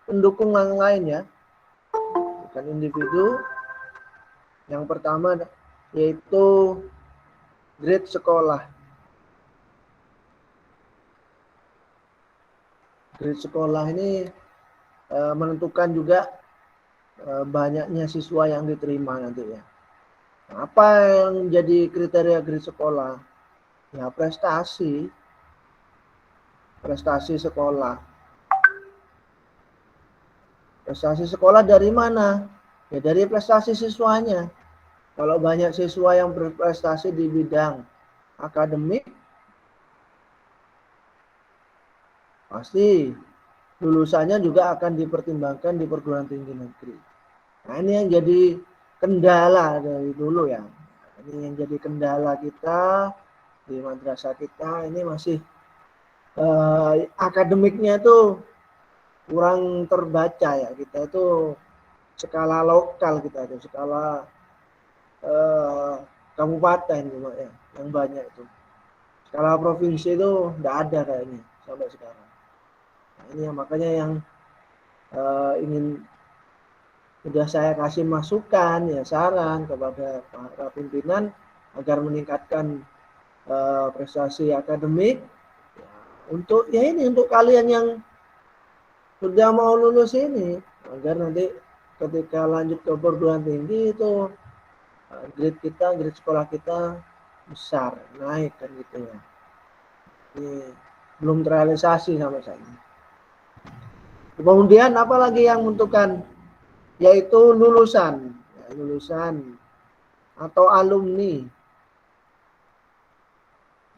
pendukung yang lain ya, bukan individu. Yang pertama yaitu grade sekolah. Grade sekolah ini menentukan juga banyaknya siswa yang diterima nanti ya. Apa yang jadi kriteria grade sekolah? Ya prestasi sekolah. Prestasi sekolah dari mana? Ya dari prestasi siswanya. Kalau banyak siswa yang berprestasi di bidang akademik, pasti lulusannya juga akan dipertimbangkan di perguruan tinggi negeri. Nah ini yang jadi kendala dari dulu ya. Ini yang jadi kendala kita di madrasah kita ini masih akademiknya itu kurang terbaca ya. Kita itu skala lokal, kita itu skala kabupaten cuma ya yang banyak itu. Skala provinsi itu tidak ada kayaknya sampai sekarang. Nah, ini yang makanya yang ingin sudah saya kasih masukan ya, saran kepada para pimpinan agar meningkatkan prestasi akademik ya, untuk ya ini untuk kalian yang sudah mau lulus ini agar nanti ketika lanjut ke perguruan tinggi itu grade sekolah kita besar naik kan gitu ya. Ini belum terrealisasi sama saya. Kemudian apalagi yang menentukan yaitu lulusan, ya, lulusan atau alumni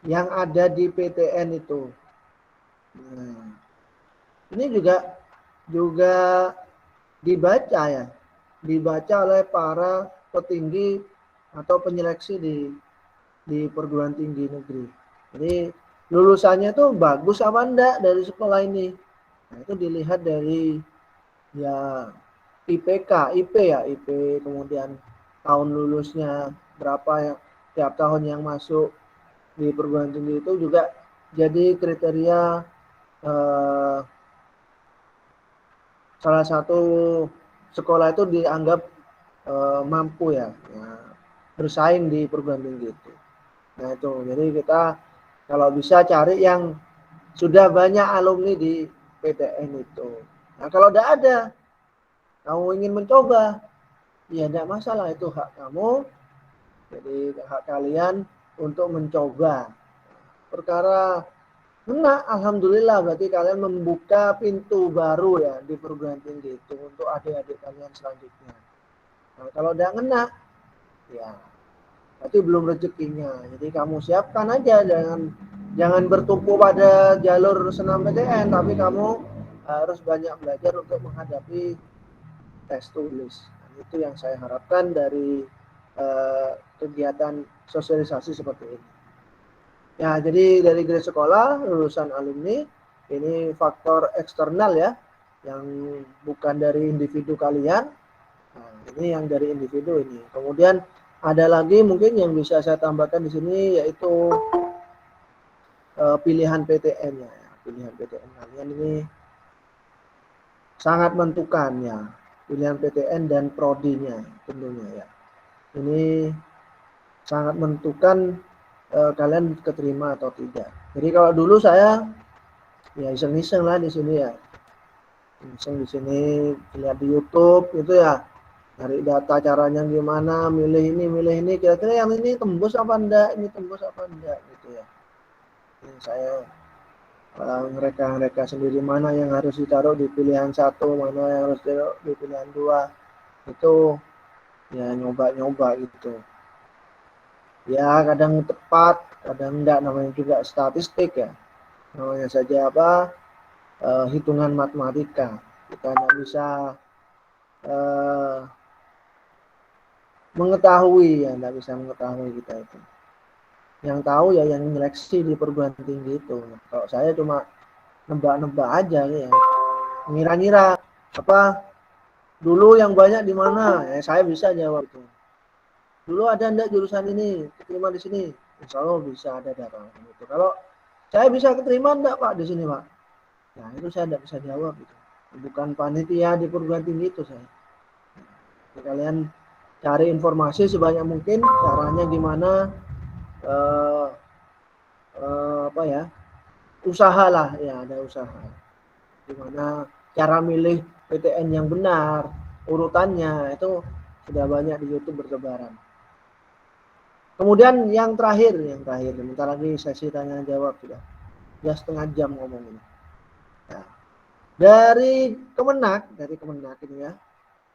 yang ada di PTN itu. Nah, ini juga dibaca ya, dibaca oleh para petinggi atau penyeleksi di perguruan tinggi negeri. Jadi lulusannya tuh bagus apa enggak dari sekolah ini. Nah, itu dilihat dari ya IPK, IP ya, IP, kemudian tahun lulusnya berapa ya, tiap tahun yang masuk di perguruan tinggi itu juga jadi kriteria eh, salah satu sekolah itu dianggap mampu ya, bersaing di perguruan tinggi itu. Nah itu, jadi kita kalau bisa cari yang sudah banyak alumni di PTN itu. Nah kalau tidak ada, kamu ingin mencoba, ya tidak masalah, itu hak kamu. Jadi hak kalian untuk mencoba. Perkara kena, alhamdulillah berarti kalian membuka pintu baru ya di perguruan tinggi itu untuk adik-adik kalian selanjutnya. Nah, kalau udah kena, ya berarti belum rezekinya. Jadi kamu siapkan aja, jangan bertumpu pada jalur senam PTN, tapi kamu harus banyak belajar untuk menghadapi tes tulis. Dan itu yang saya harapkan dari kegiatan sosialisasi seperti ini. Ya, jadi dari grade sekolah, lulusan alumni, ini faktor eksternal ya, yang bukan dari individu kalian. Nah, ini yang dari individu ini. Kemudian ada lagi mungkin yang bisa saya tambahkan di sini yaitu pilihan PTN-nya. Pilihan PTN kalian ini sangat menentukan ya. Pilihan PTN dan prodinya tentunya ya. Ini sangat menentukan kalian keterima atau tidak. Jadi kalau dulu saya ya iseng-iseng lah di sini ya. Iseng di sini lihat di YouTube itu ya. Cari data caranya gimana, milih ini, kira-kira yang ini tembus apa enggak, ini tembus apa enggak gitu ya. Ini saya mereka sendiri mana yang harus ditaruh di pilihan satu, mana yang harus ditaruh di pilihan dua, itu ya nyoba-nyoba gitu. Ya kadang tepat, kadang enggak, namanya juga statistik ya. Namanya saja apa, hitungan matematika. Kita tidak bisa mengetahui ya, tidak bisa mengetahui kita itu. Yang tahu ya yang seleksi di perguruan tinggi itu. Kalau saya cuma nebak-nebak aja ya, ngira-ngira apa dulu yang banyak di mana, ya saya bisa jawab itu. Dulu ada enggak jurusan ini keterima di sini, insya Allah bisa ada data itu. Kalau saya bisa keterima enggak Pak di sini Pak, nah itu saya tidak bisa jawab gitu. bukan panitia di perguruan tinggi itu saya. Jadi kalian cari informasi sebanyak mungkin, caranya gimana, apa ya, usaha lah ya, ada usaha. Gimana cara milih PTN yang benar, urutannya itu sudah banyak di YouTube bertebaran. Kemudian yang terakhir, bentar lagi sesi tanya jawab sudah setengah jam ngomong ini. Ya. Dari Kemenak ini ya,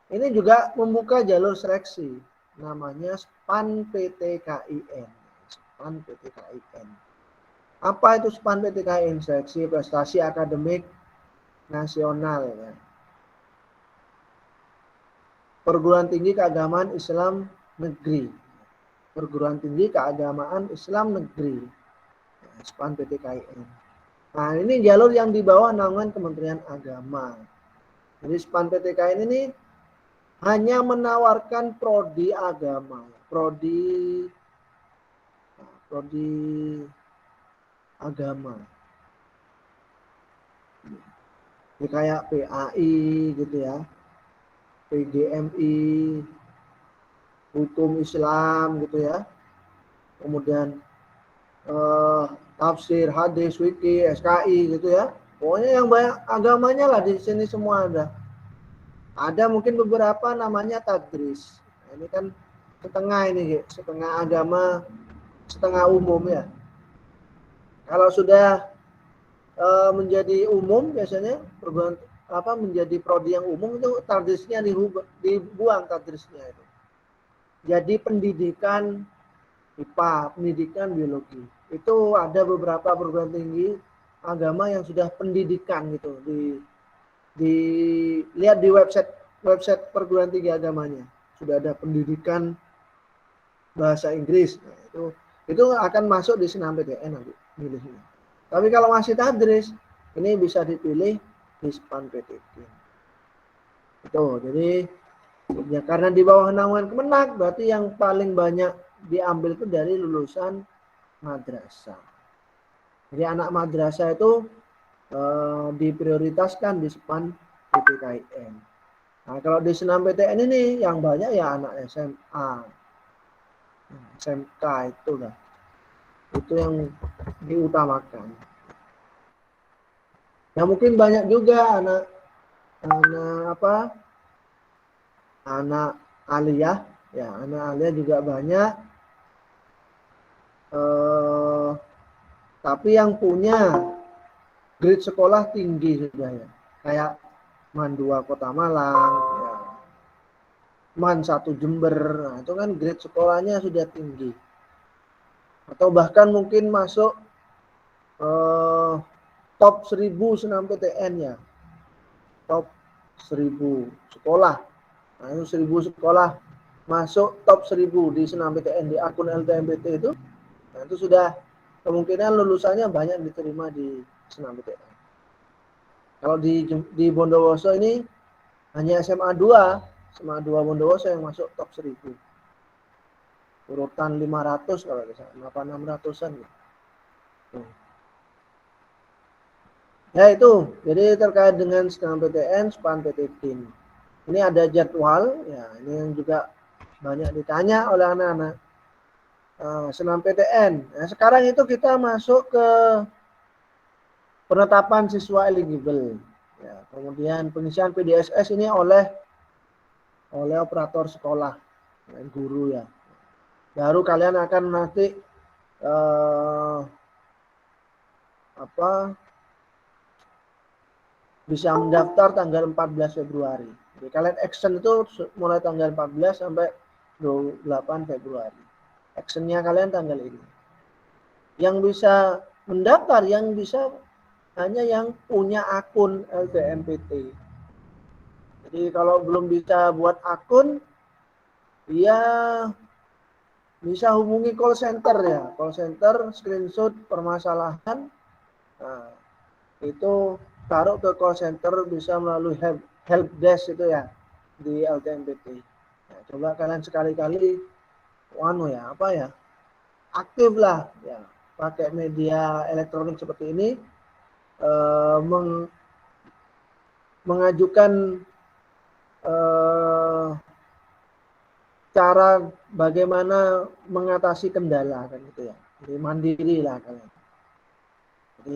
ini juga membuka jalur seleksi, namanya SPAN PTKIN. SPAN PTKIN. Apa itu SPAN PTKIN? Seleksi prestasi akademik nasional ya. Perguruan tinggi keagamaan Islam negeri. Perguruan tinggi keagamaan Islam negeri. SPAN PTKIN. Nah, ini jalur yang di bawah naungan Kementerian Agama. Jadi SPAN PTKIN ini hanya menawarkan prodi agama, prodi agama. Ini kayak PAI gitu ya, PGMI, hukum Islam gitu ya. Kemudian tafsir, hadis, wiki, SKI gitu ya. Pokoknya yang banyak agamanya lah di sini semua ada. Ada mungkin beberapa namanya tadris. Nah, ini kan setengah ini, setengah agama, setengah umum ya. Kalau sudah menjadi umum biasanya menjadi prodi yang umum itu tadrisnya dibuang tadrisnya itu. Jadi pendidikan IPA, pendidikan biologi. Itu ada beberapa perguruan tinggi agama yang sudah pendidikan gitu lihat di website perguruan tinggi agamanya sudah ada pendidikan bahasa Inggris. Nah, itu akan masuk di senam PTN nanti milihnya. Tapi kalau masih tadris ini bisa dipilih di SPAN PTN. Itu jadi ya karena di bawah naungan Kemenak berarti yang paling banyak diambil itu dari lulusan madrasah. Jadi anak madrasah itu diprioritaskan di SPAN PTKIN. Nah, kalau di senam PTN ini yang banyak ya anak SMA, SMK itu lah. Itu yang diutamakan. Ya mungkin banyak juga anak aliyah, ya anak aliyah juga banyak. Tapi yang punya grade sekolah tinggi sudah ya, kayak MAN 2 Kota Malang, ya. MAN 1 Jember, nah itu kan grade sekolahnya sudah tinggi. Atau bahkan mungkin masuk top 1000 senam PTN ya, top 1000 sekolah. Nah itu 1000 sekolah masuk top 1000 di senam PTN di akun LTMPT itu, nah itu sudah kemungkinan lulusannya banyak diterima di senam PTN. Kalau di Bondowoso ini hanya SMA 2 Bondowoso yang masuk top 1000. Urutan 500 kalau tidak salah, 600-an gitu. Ya itu, jadi terkait dengan senam PTN, SPAN PTKIN. Ini ada jadwal, ya ini yang juga banyak ditanya oleh anak-anak. Senam PTN. Nah, sekarang itu kita masuk ke penetapan siswa eligible. Ya, kemudian pengisian PDSS ini oleh operator sekolah, guru ya. Baru kalian akan nanti bisa mendaftar tanggal 14 Februari. Jadi kalian action itu mulai tanggal 14 sampai 28 Februari. Actionnya kalian tanggal ini. Yang bisa mendaftar, yang bisa hanya yang punya akun LTMPT. Jadi kalau belum bisa buat akun, dia bisa hubungi call center ya. Call center, screenshot permasalahan. Nah, itu taruh ke call center, bisa melalui help desk itu ya di LTMPT. Nah, coba kalian sekali-kali aktif lah ya, pakai media elektronik seperti ini, mengajukan cara bagaimana mengatasi kendala kan gitu ya. Jadi mandiri lah kalian. Jadi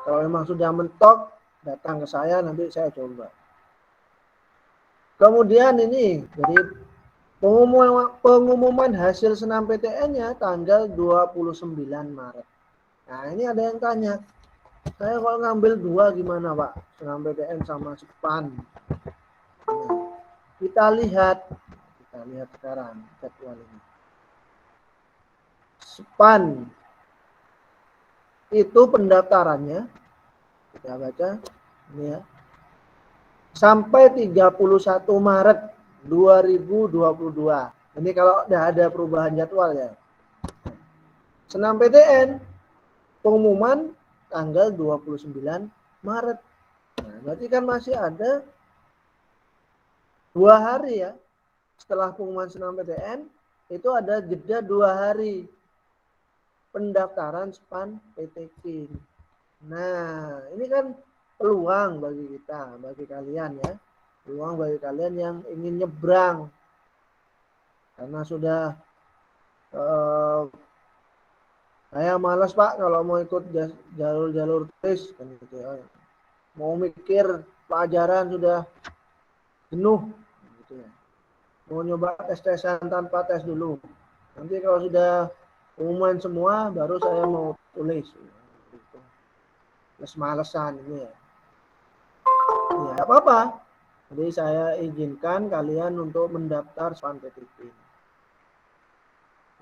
kalau memang sudah mentok, datang ke saya, nanti saya coba. Kemudian ini, jadi pengumuman hasil senam PTN-nya tanggal 29 Maret. Nah ini ada yang tanya, saya kalau ngambil 2 gimana Pak? Senam PTN sama SPAN. Nah, kita lihat sekarang jadwal ini. SPAN itu pendaftarannya, kita baca ini ya, sampai 31 Maret 2022. Ini kalau udah ada perubahan jadwal ya. Senam PTN pengumuman tanggal 29 Maret. Nah, berarti kan masih ada 2 hari ya. Setelah pengumuman senam PTN itu ada jeda 2 hari pendaftaran SPAN PTKIN. Nah, ini kan peluang bagi kita, bagi kalian ya. Peluang bagi kalian yang ingin nyebrang. Karena sudah saya malas Pak kalau mau ikut jalur-jalur tes kan gitu ya. Mau mikir pelajaran sudah jenuh gitu ya. Mau nyoba tes-tesan tanpa tes dulu. Nanti kalau sudah pengumuman semua baru saya mau tulis. Gitu. Males-malesan ini ya. Ya apa-apa. Jadi saya izinkan kalian untuk mendaftar SPAN PTKIN.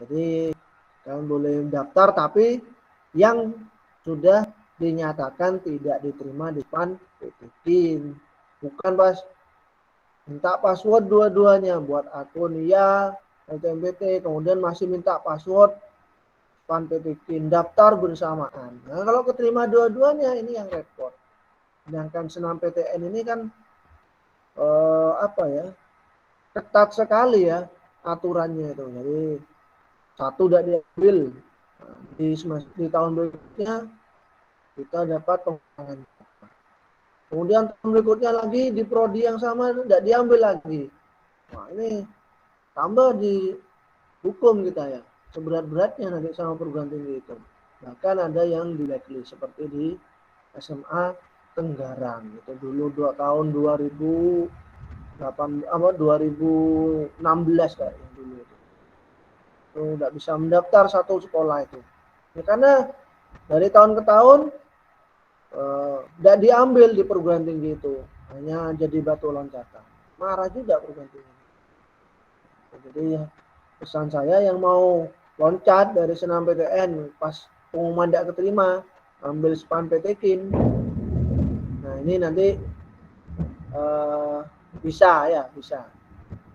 Jadi kalian boleh mendaftar tapi yang sudah dinyatakan tidak diterima di SPAN PTKIN. Bukan pas minta password dua-duanya buat akun ya LTMPT, kemudian masih minta password SPAN PTKIN, daftar bersamaan. Nah kalau keterima dua-duanya ini yang repot. Sedangkan senam PTN ini kan apa ya, ketat sekali ya aturannya itu. Jadi satu tidak diambil, di tahun berikutnya kita dapat pengurangan. Kemudian tahun berikutnya lagi di prodi yang sama tidak diambil lagi. Nah ini tambah di hukum kita ya, seberat-beratnya nanti sama perguruan tinggi itu. Bahkan ada yang di blacklist seperti di SMA Tenggarang itu dulu tahun 2016 kayak dulu itu. Tidak bisa mendaftar satu sekolah itu. Ya, karena dari tahun ke tahun tidak diambil di perguruan tinggi itu, hanya jadi batu loncatan. Marah juga perguruan tinggi. Jadi pesan saya yang mau loncat dari senam PTN pas pengumuman tidak keterima, ambil SPAN PTKIN. Nah ini nanti bisa ya, bisa.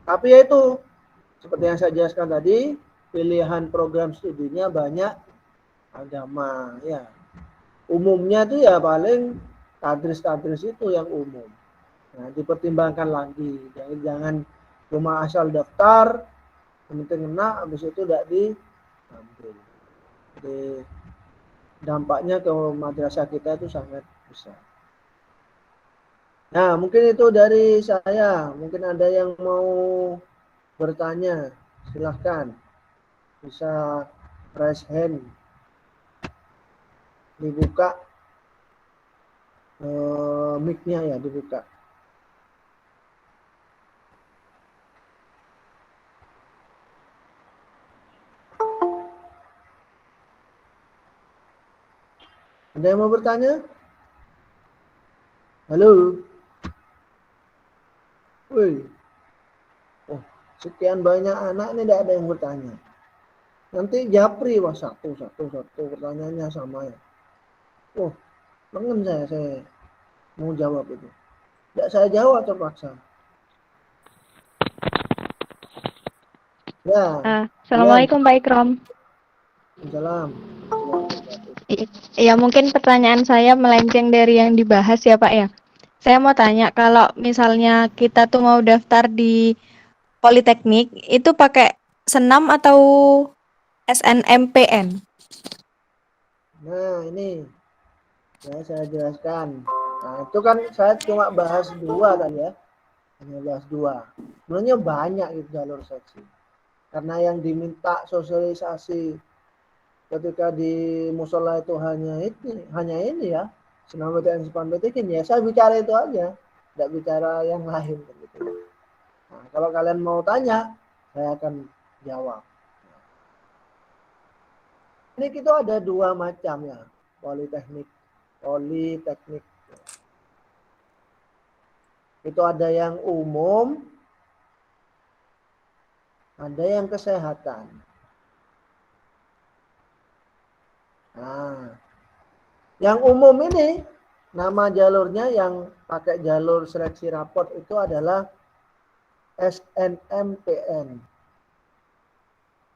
Tapi ya itu seperti yang saya jelaskan tadi, pilihan program studinya banyak agama ya. Umumnya itu ya paling tadris itu yang umum. Nah, dipertimbangkan lagi. Jangan cuma asal daftar, yang penting kena, habis itu tidak diambil. Jadi dampaknya ke madrasah kita itu sangat besar. Nah, mungkin itu dari saya. Mungkin ada yang mau bertanya, silahkan. Bisa raise hand. Dibuka mic-nya ya, dibuka. Ada yang mau bertanya? Halo? Woi. Oh, sekian banyak anak ini tidak ada yang bertanya. Nanti japri wah satu pertanyaannya sama ya. Oh, pengen saya mau jawab itu. Tidak saya jawab terpaksa. Ya. Assalamualaikum Pak Ikram. Salam. Ya mungkin pertanyaan saya melenceng dari yang dibahas ya Pak ya. Saya mau tanya kalau misalnya kita tuh mau daftar di Politeknik itu pakai senam atau SNMPN? Nah ini ya saya jelaskan. Nah, itu kan saya cuma bahas 2 tadi ya. Hanya bahas 2. Sebenarnya banyak itu jalur seleksi. Karena yang diminta sosialisasi ketika di musola itu hanya ini ya. SNMPTN SNMPTN ya saya bicara itu aja. Tidak bicara yang lain gitu. Nah, kalau kalian mau tanya, saya akan jawab. Ini itu ada 2 macam ya, politeknik. Itu ada yang umum, ada yang kesehatan. Nah, yang umum ini nama jalurnya yang pakai jalur seleksi raport itu adalah SNMPN.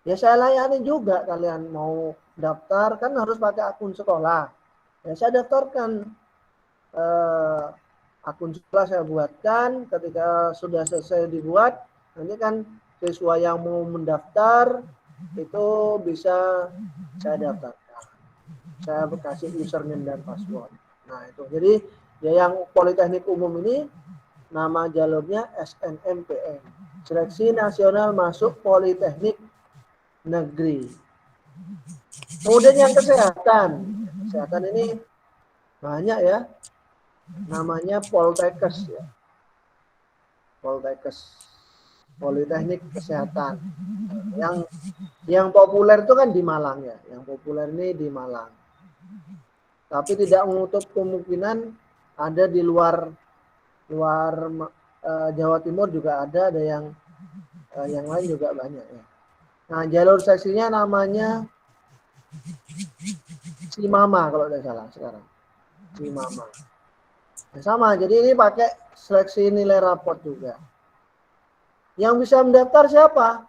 Ya saya layani juga, kalian mau daftar kan harus pakai akun sekolah. Ya saya daftarkan akun sekolah saya buatkan, ketika sudah selesai dibuat, nanti kan siswa yang mau mendaftar itu bisa saya daftarkan. Saya kasih username dan password. Nah itu, jadi ya yang Politeknik Umum ini nama jalurnya SNMPN. Seleksi Nasional Masuk Politeknik Negeri. Kemudian yang kesehatan. Kesehatan ini banyak ya. Namanya Poltekkes ya. Poltekkes. Politeknik Kesehatan. Yang populer itu kan di Malang ya. Yang populer ini di Malang. Tapi tidak menutup kemungkinan ada di luar Jawa Timur juga ada yang lain juga banyak ya. Nah, jalur seleksinya namanya Cimama kalau tidak salah sekarang. Cimama. Nah, sama, jadi ini pakai seleksi nilai raport juga. Yang bisa mendaftar siapa?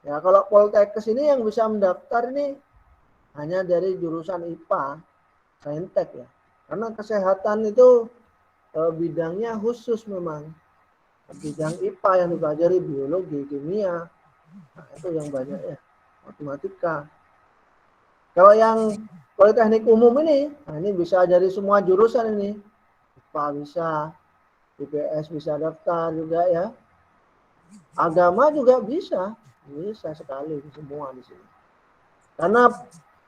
Ya, kalau Poltekkes ini yang bisa mendaftar ini hanya dari jurusan IPA, Saintek ya. Karena kesehatan itu bidangnya khusus memang. Bidang IPA yang dipelajari biologi, kimia, nah, itu yang banyak ya, matematika. Kalau yang Politeknik Umum ini, nah ini bisa dari semua jurusan ini. IPA bisa, IPS bisa daftar juga ya. Agama juga bisa sekali semua di sini. Karena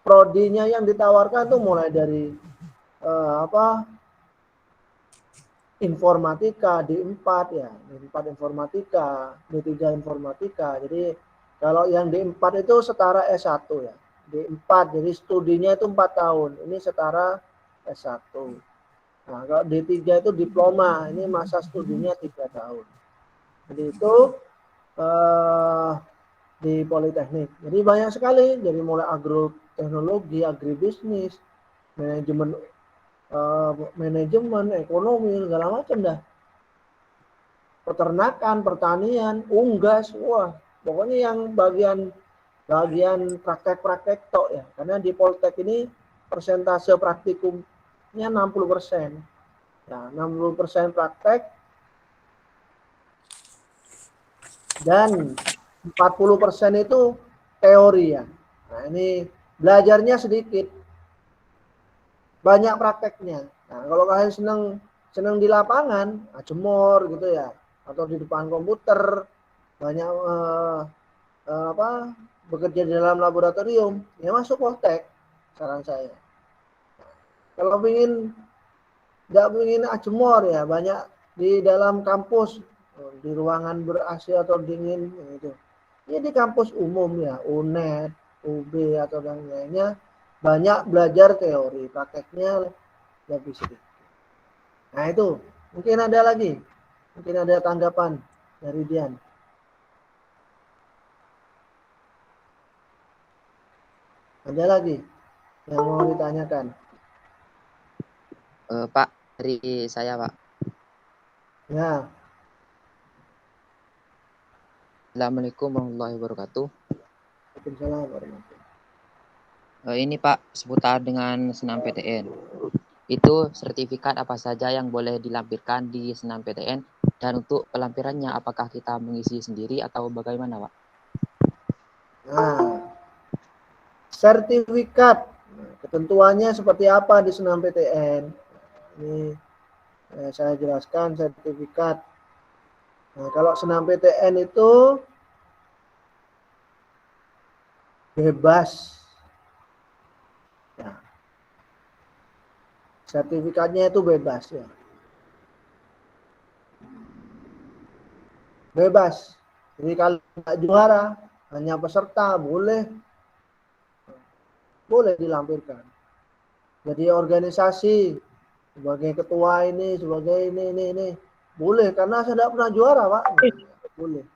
prodinya yang ditawarkan tuh mulai dari informatika, D4 ya, D4 informatika, D3 informatika. Jadi kalau yang D4 itu setara S1 ya. D4 jadi studinya itu 4 tahun. Ini setara S1. Nah, kalau D3 itu diploma, ini masa studinya 3 tahun. Jadi itu di Politeknik. Jadi banyak sekali, jadi mulai agroteknologi, agribisnis, manajemen, ekonomi, segala macam dah. Peternakan, pertanian, unggas, wah, pokoknya yang bagian praktek-praktek tok ya. Karena di Poltek ini persentase praktikumnya 60%. Ya, 60% praktek dan 40% itu teori ya. Nah, ini belajarnya sedikit. Banyak prakteknya. Nah, kalau kalian senang di lapangan, jemur gitu ya, atau di depan komputer, banyak bekerja di dalam laboratorium, ya masuk Poltek, saran saya. Kalau nggak ingin jemur ya, banyak di dalam kampus, di ruangan ber-AC atau dingin gitu. Ini di kampus umum ya, UNED, UB atau yang lainnya, banyak belajar teori, prakteknya lebih sedikit. Nah itu, mungkin ada lagi, mungkin ada tanggapan dari Dian. Ada lagi yang mau ditanyakan? Pak, dari saya Pak. Ya. Assalamualaikum warahmatullahi wabarakatuh. Waalaikumsalam warahmatullahi. Ini Pak, seputar dengan SNMPTN. Itu sertifikat apa saja yang boleh dilampirkan di SNMPTN, dan untuk pelampirannya apakah kita mengisi sendiri atau bagaimana Pak? Nah, sertifikat ketentuannya seperti apa di SNMPTN? Ini Saya jelaskan sertifikat. Nah, kalau senam PTN itu bebas. Ya, sertifikatnya itu bebas ya. Bebas. Jadi kalau nggak juara, hanya peserta boleh dilampirkan. Jadi organisasi sebagai ketua ini, sebagai ini boleh, karena saya tidak pernah juara Pak. Boleh.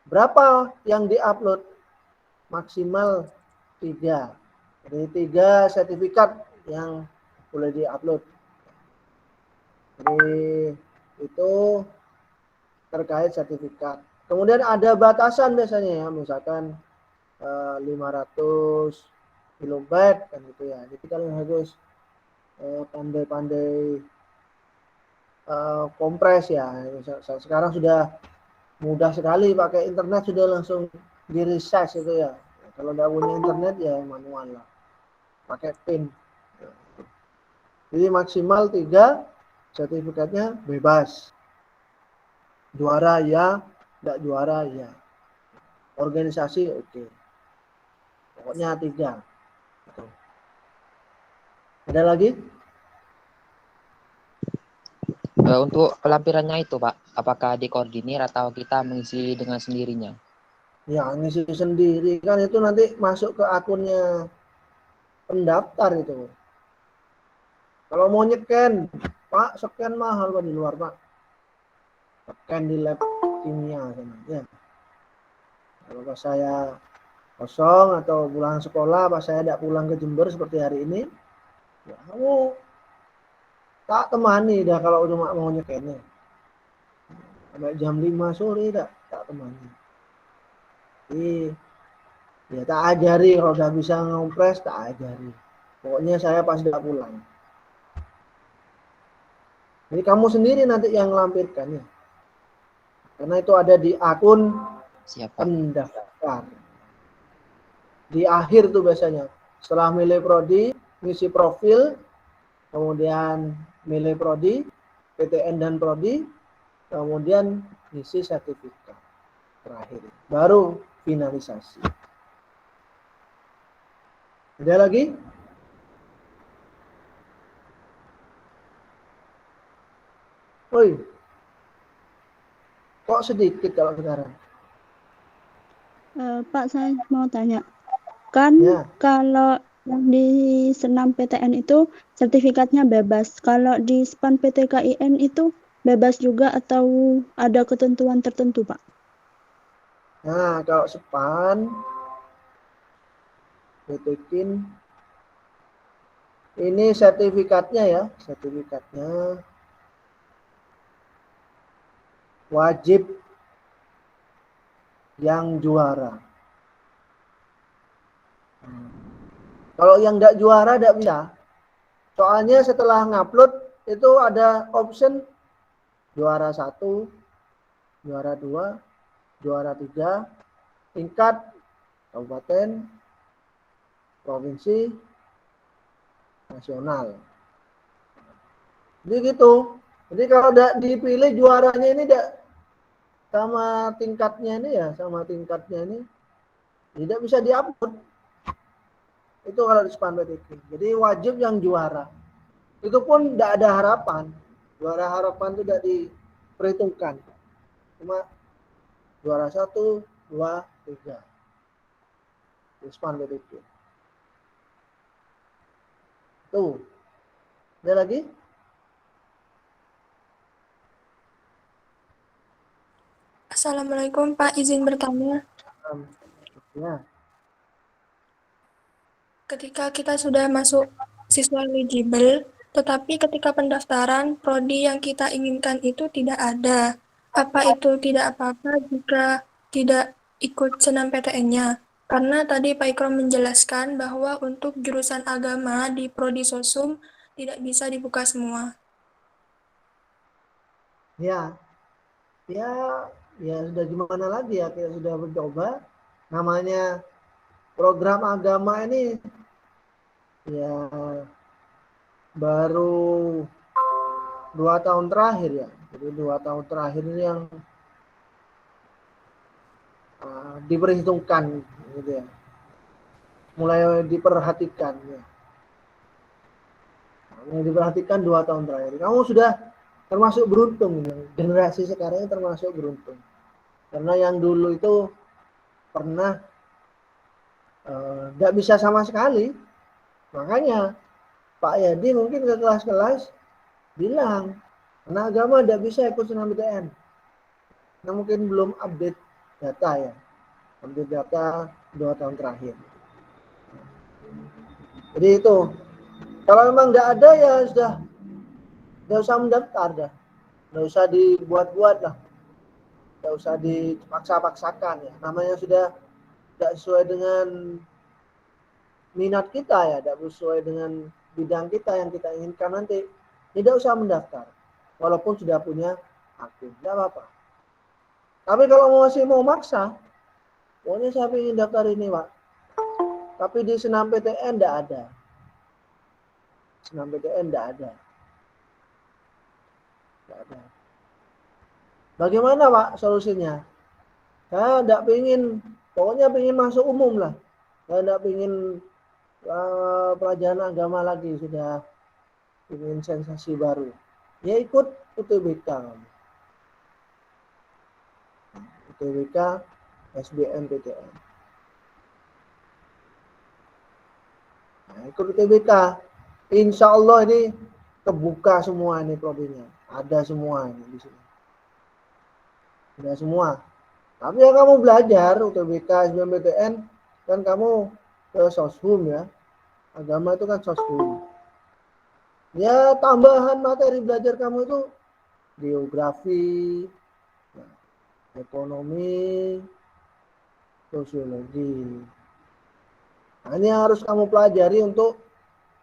Berapa yang diupload? Maksimal 3. Jadi 3 sertifikat yang boleh diupload. Jadi itu terkait sertifikat. Kemudian ada batasan biasanya ya, misalkan 500 kilobyte kan gitu ya. Jadi kalian harus pandai-pandai kompres ya. Sekarang sudah mudah sekali pakai internet, sudah langsung di resize itu ya. Kalau tidak punya internet ya manual lah, pakai pin. Jadi maksimal 3, sertifikatnya bebas. Juara ya, tidak juara ya. Organisasi oke. Pokoknya 3. Ada lagi? Untuk pelampirannya itu Pak, apakah dikoordinir atau kita mengisi dengan sendirinya? Ya ngisi sendiri kan, itu nanti masuk ke akunnya pendaftar itu. Kalau mau nyeken, Pak, scan mahal Pak di luar Pak. Scan di lab kimia sana. Ya. Kalau pas saya kosong atau pulang sekolah, pas saya tidak pulang ke Jember seperti hari ini, ya kamu tak temani dah kalau cuma mau nyekennya. Sampai jam 5 sore tak temani. Jadi ya tak ajari, kalau udah bisa ngompres tak ajari. Pokoknya saya pas tidak pulang. Jadi kamu sendiri nanti yang lampirkan ya. Karena itu ada di akun Siapa? pendaftar. Di akhir tuh biasanya. Setelah milih prodi, ngisi profil, kemudian milih prodi, PTN dan prodi, kemudian ngisi sertifikat terakhir. Baru finalisasi. Ada lagi? Woi, kok sedikit kalau sekarang? Pak, saya mau tanya. Kan Ya. kalau yang di senam PTN itu sertifikatnya bebas. Kalau di SPAN PTKIN itu bebas juga atau ada ketentuan tertentu, Pak? Nah, kalau SPAN, PTKIN, ini sertifikatnya ya, sertifikatnya wajib yang juara. Kalau yang tidak juara tidak bisa. Soalnya setelah ngupload itu ada option juara 1, juara 2, juara 3, tingkat kabupaten, provinsi, nasional. Jadi gitu. Jadi kalau dipilih juaranya ini sama tingkatnya ini ya, sama tingkatnya ini tidak bisa diupload. Itu kalau di SPAN PTK. Jadi wajib yang juara. Itu pun tidak ada harapan. Juara harapan itu tidak diperhitungkan. Cuma juara 1, 2, 3. Di SPAN PTK. Tuh. Ada lagi? Assalamualaikum Pak, izin bertanya. Ya. Ketika kita sudah masuk siswa eligible, tetapi ketika pendaftaran, prodi yang kita inginkan itu tidak ada. Apa itu tidak apa-apa jika tidak ikut senam PTN-nya? Karena tadi Pak Ikram menjelaskan bahwa untuk jurusan agama di prodi sosum tidak bisa dibuka semua. Ya. Ya, ya sudah gimana lagi ya, kita sudah mencoba. Namanya program agama ini ya baru 2 tahun terakhir ya. Jadi 2 tahun terakhir ini yang diperhitungkan gitu ya. Mulai diperhatikan ya. Mulai diperhatikan 2 tahun terakhir. Kamu sudah termasuk beruntung. Generasi sekarang ini termasuk beruntung. Karena yang dulu itu pernah nggak bisa sama sekali. Makanya Pak Yadi mungkin ke kelas-kelas bilang, anak agama tidak bisa ikut SNMPTN. Nah, mungkin belum update data ya. Update data 2 tahun terakhir. Jadi itu, kalau memang tidak ada ya sudah, tidak usah mendaftar dah. Tidak usah dibuat-buat lah. Tidak usah dipaksa-paksakan ya. Namanya sudah tidak sesuai dengan minat kita ya, tidak sesuai dengan bidang kita yang kita inginkan nanti, tidak usah mendaftar. Walaupun sudah punya akun, tidak apa-apa. Tapi kalau masih mau maksa, pokoknya saya ingin daftar ini Pak. Tapi di SNMPTN tidak ada. SNMPTN tidak ada. Tidak ada. Bagaimana Pak solusinya? Saya tidak ingin, pokoknya ingin masuk umum lah. Saya tidak ingin pelajaran agama lagi, sudah ingin sensasi baru. Ya ikut UTBK. UTBK SBMPTN. Nah, ikut UTBK. Insya Allah ini kebuka semua ini prodinya. Ada semua ini di sini. Ada semua. Tapi ya kamu belajar UTBK SBMPTN kan kamu ke soshum ya. Agama itu kan soshum. Ya tambahan materi belajar kamu itu geografi, ekonomi, sosiologi. Nah, ini yang harus kamu pelajari untuk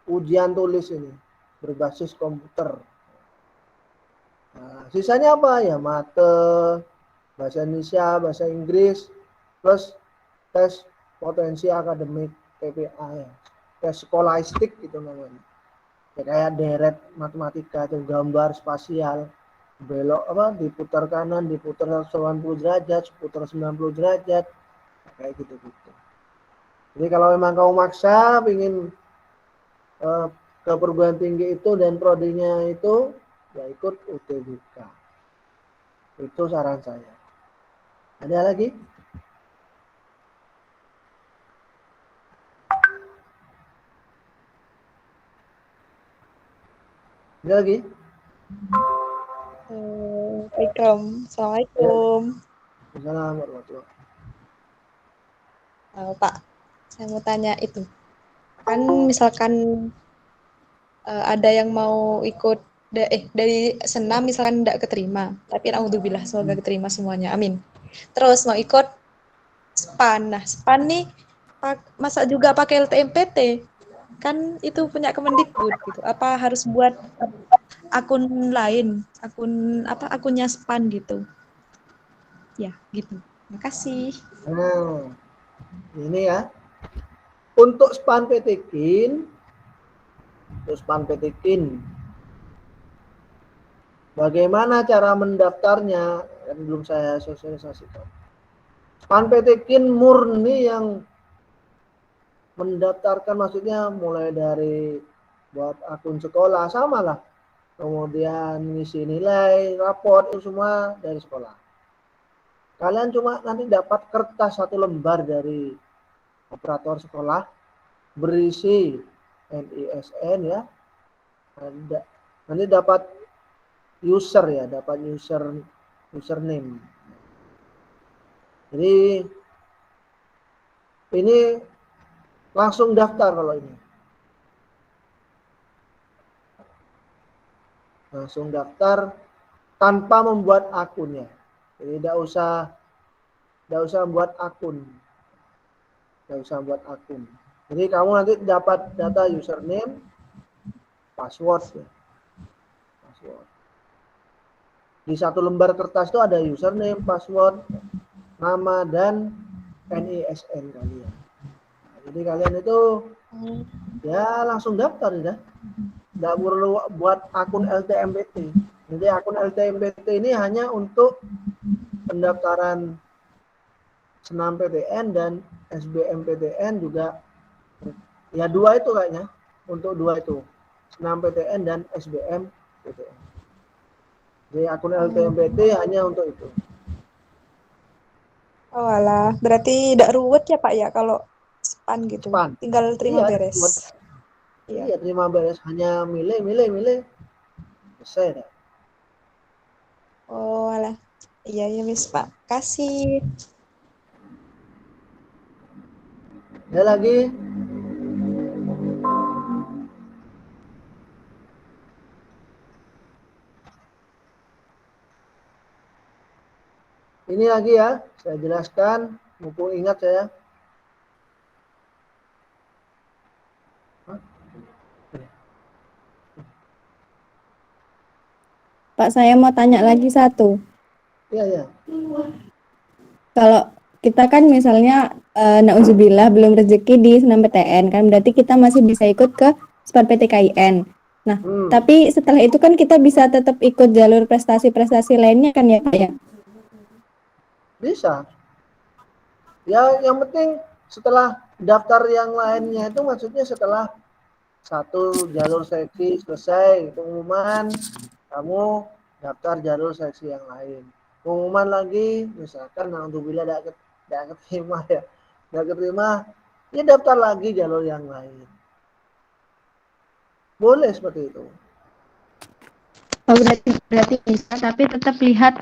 ujian tulis ini berbasis komputer. Nah, sisanya apa ya? Mate, bahasa Indonesia, bahasa Inggris, plus tes potensi akademik PPA ya. Tes skolastik gitu namanya. Ya, kayak deret matematika itu gambar spasial, belok apa diputar kanan, diputar 180 derajat, diputar 90 derajat, kayak gitu-gitu. Jadi kalau memang kamu maksa ingin ke perguruan tinggi itu dan prodinya itu ya ikut UTBK. Itu saran saya. Ada lagi? Ada lagi? Assalamualaikum. Assalamualaikum warahmatullahi. Pak, saya mau tanya itu. Kan misalkan ada yang mau ikut dari senam misalkan tidak keterima, tapi alhamdulillah semoga keterima semuanya. Amin. Terus mau ikut SPAN. Nah, SPAN nih masa juga pakai LTMPT? Kan itu punya Kemendikbud gitu. Apa harus buat akun lain, akunnya SPAN gitu. Ya, gitu. Makasih. Nah, ini ya. Untuk SPAN PTKIN, bagaimana cara mendaftarnya? Kan belum saya sosialisasikan. SPAN PTKIN murni yang mendaftarkan maksudnya mulai dari buat akun sekolah sama lah. Kemudian ngisi nilai, raport itu semua dari sekolah. Kalian cuma nanti dapat kertas 1 lembar dari operator sekolah berisi NISN ya. Nanti dapat user ya, dapat username. Jadi ini langsung daftar kalau ini. Langsung daftar tanpa membuat akunnya. Jadi tidak usah membuat akun. Tidak usah buat akun. Jadi kamu nanti dapat data username, password ya. Password. Di 1 lembar kertas itu ada username, password, nama dan NISN kalian. Nah, jadi kalian itu ya langsung daftar ya. nggak perlu buat akun LTMPT. Jadi akun LTMPT ini hanya untuk pendaftaran SNMPTN dan SBMPTN juga. Ya dua itu kayaknya, untuk dua itu, SNMPTN dan SBMPTN. Jadi akun LTMPT hanya untuk itu. Oh alah, berarti tidak ruwet ya Pak ya kalau SPAN gitu. SPAN. Tinggal terima Iya, beres. iya, terima beres, hanya milih, selesai dah. Oh alah. Iya ya Miss Pak. Kasih. Ada lagi? Ini lagi ya, saya jelaskan, mumpung ingat saya. Pak, saya mau tanya lagi satu. Iya, iya. Kalau kita kan misalnya nauzubillah belum rezeki di SNMPTN kan berarti kita masih bisa ikut ke SPAN PTKIN. Nah, tapi setelah itu kan kita bisa tetap ikut jalur prestasi-prestasi lainnya kan ya Pak ya? Bisa. Ya, yang penting setelah daftar yang lainnya itu maksudnya setelah satu jalur seleksi selesai pengumuman, kamu daftar jalur seleksi yang lain. Pengumuman lagi, misalkan alhamdulillah tidak keterima ya, tidak keterima, ya daftar lagi jalur yang lain. Boleh seperti itu. Oh, berarti bisa, tapi tetap lihat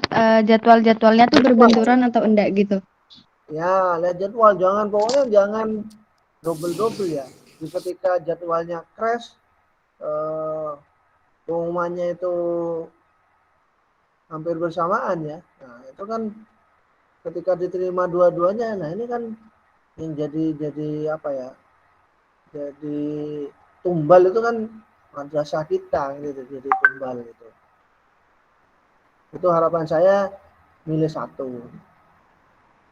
jadwal-jadwalnya tuh berbenturan atau enggak gitu. Ya, lihat jadwal, pokoknya jangan double ya. Jadi ketika jadwalnya crash, pengumumannya itu hampir bersamaan ya. Nah, itu kan ketika diterima dua-duanya, nah ini kan yang jadi apa ya? Jadi tumbal itu kan madrasah kita gitu, jadi tumbal gitu. Itu harapan saya, milih satu.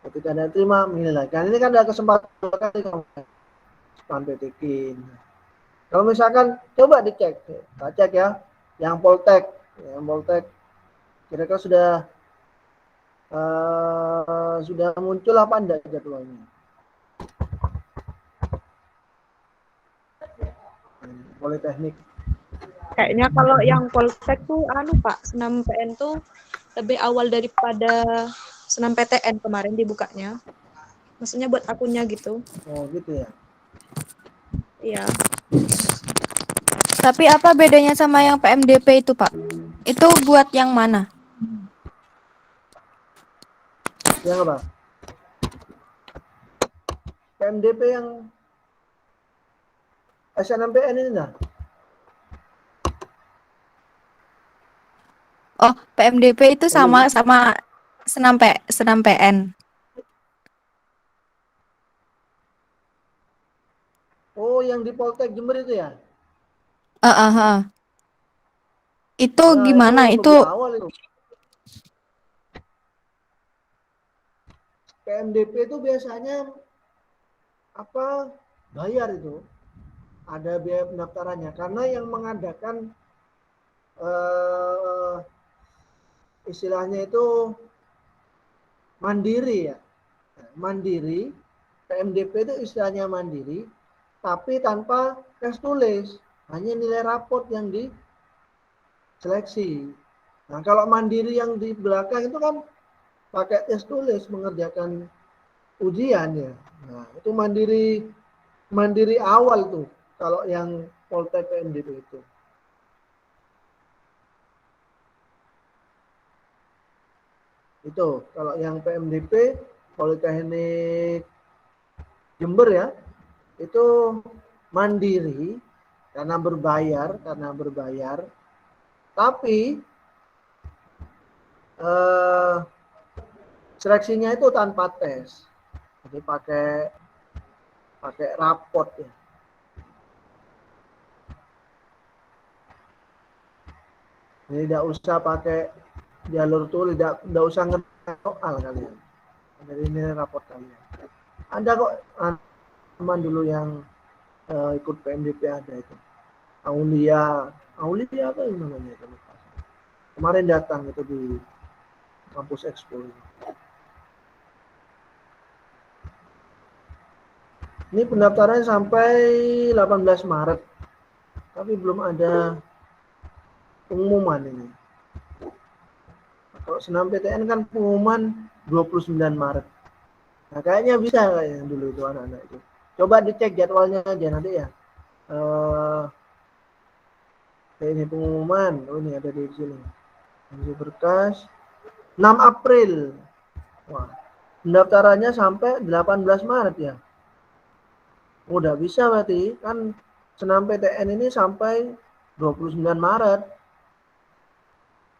Ketika ada terima, milih lagi. Kan ini kan ada kesempatan kali kamu SPAN PTKIN. Kalau misalkan coba dicek, kita cek ya, yang Poltek kira-kira sudah muncul apa enggak jadwalnya? Politeknik. Kayaknya kalau yang Poltek tuh Pak, SNMPTN tuh lebih awal daripada SNMPTN kemarin dibukanya. Maksudnya buat akunnya gitu. Oh, gitu ya. Iya. Tapi apa bedanya sama yang PMDP itu Pak? Itu buat yang mana? Yang apa? PMDP yang SNMPTN ini nah. Oh, PMDP itu sama senam PN. Oh, yang di Poltek Jember itu ya? Itu Nah, gimana? itu lebih awal itu. PMDP itu biasanya apa? Bayar itu. Ada biaya pendaftarannya karena yang mengadakan istilahnya itu mandiri ya. Mandiri, PMDP itu istilahnya mandiri, tapi tanpa tes tulis, hanya nilai raport yang diseleksi. Nah, kalau mandiri yang di belakang itu kan pakai tes tulis mengerjakan ujian ya. Nah, itu mandiri awal tuh kalau yang Poltek PMDP itu. Itu kalau yang PMDP Politeknik Jember ya, itu mandiri karena berbayar, tapi seleksinya itu tanpa tes, jadi pakai raport ya. Jadi tidak usah pakai jalur tulis, tidak usah ngerti soal kalian. Jadi ini raport kalian. Ada kok teman dulu yang ikut PMDP ada itu. Aulia apa yang namanya itu? Kemarin datang itu di kampus Expo. Ini pendaftarannya sampai 18 Maret, tapi belum ada pengumuman ini. Kalau senam PTN kan pengumuman 29 Maret. Nah, kayaknya bisa kayaknya dulu itu anak-anak itu. Coba dicek jadwalnya aja nanti ya. Ini pengumuman, oh ini ada di sini. Ini berkas 6 April. Wah, pendaftarannya sampai 18 Maret ya. Udah bisa berarti kan senam PTN ini sampai 29 Maret.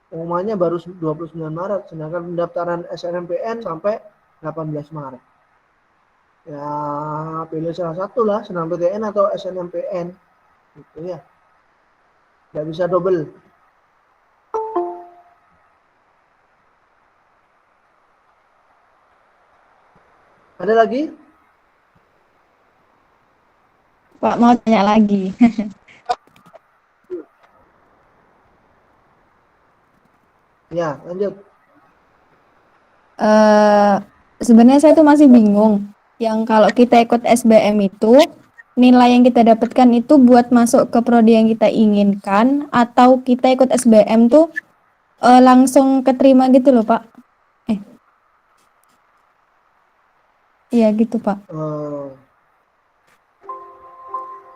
Pengumumannya baru 29 Maret, sedangkan pendaftaran SNMPN sampai 18 Maret. Ya, pilih salah satu lah, senam PTN atau SNMPN. Gitu ya. Nggak bisa double. Ada lagi? Pak mau tanya lagi. Ya, lanjut. Sebenarnya saya tuh masih bingung. Yang kalau kita ikut SBM itu nilai yang kita dapatkan itu buat masuk ke prodi yang kita inginkan atau kita ikut SBM tuh langsung keterima gitu loh Pak. Iya gitu Pak.